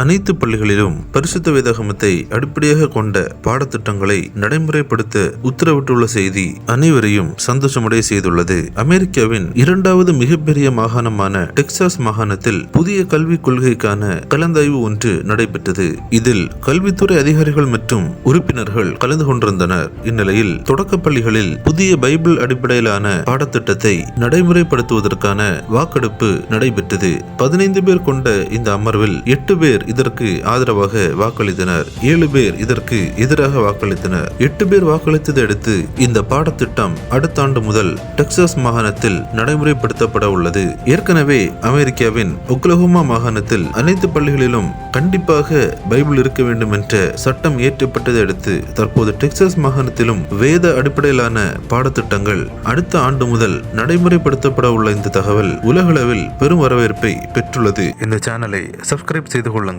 அனைத்து பள்ளிகளிலும் பரிசுத்த வேதாகமத்தை அடிப்படையாக கொண்ட பாடத்திட்டங்களை நடைமுறைப்படுத்த உத்தரவிட்டுள்ள செய்தி அனைவரையும் சந்தோஷமடைய செய்துள்ளது. அமெரிக்காவின் இரண்டாவது மிகப்பெரிய மாகாணமான டெக்சாஸ் மாகாணத்தில் புதிய கல்விக் கொள்கைக்கான கலந்தாய்வு ஒன்று நடைபெற்றது. இதில் கல்வித்துறை அதிகாரிகள் மற்றும் உறுப்பினர்கள் கலந்து கொண்டிருந்தனர். இந்நிலையில் தொடக்க பள்ளிகளில் புதிய பைபிள் அடிப்படையிலான பாடத்திட்டத்தை நடைமுறைப்படுத்துவதற்கான வாக்கெடுப்பு நடைபெற்றது. 15 பேர் கொண்ட இந்த அமர்வில் 8 பேர் இதற்கு ஆதரவாக வாக்களித்தனர், 7 பேர் இதற்கு எதிராக வாக்களித்தனர். 8 பேர் வாக்களித்ததை அடுத்து இந்த பாடத்திட்டம் அடுத்த ஆண்டு முதல் டெக்சாஸ் மாகாணத்தில் நடைமுறைப்படுத்தப்பட உள்ளது. ஏற்கனவே அமெரிக்காவின் ஒக்லஹோமா மாகாணத்தில் அனைத்து பள்ளிகளிலும் கண்டிப்பாக பைபிள் இருக்க வேண்டும் என்ற சட்டம் இயற்றப்பட்டதை அடுத்து தற்போது டெக்சாஸ் மாகாணத்திலும் வேத அடிப்படையிலான பாடத்திட்டங்கள் அடுத்த ஆண்டு முதல் நடைமுறைப்படுத்தப்பட உள்ள இந்த தகவல் உலகளவில் பெரும் வரவேற்பை பெற்றுள்ளது. இந்த சேனலை சப்ஸ்கிரைப் செய்து கொள்ளுங்கள்.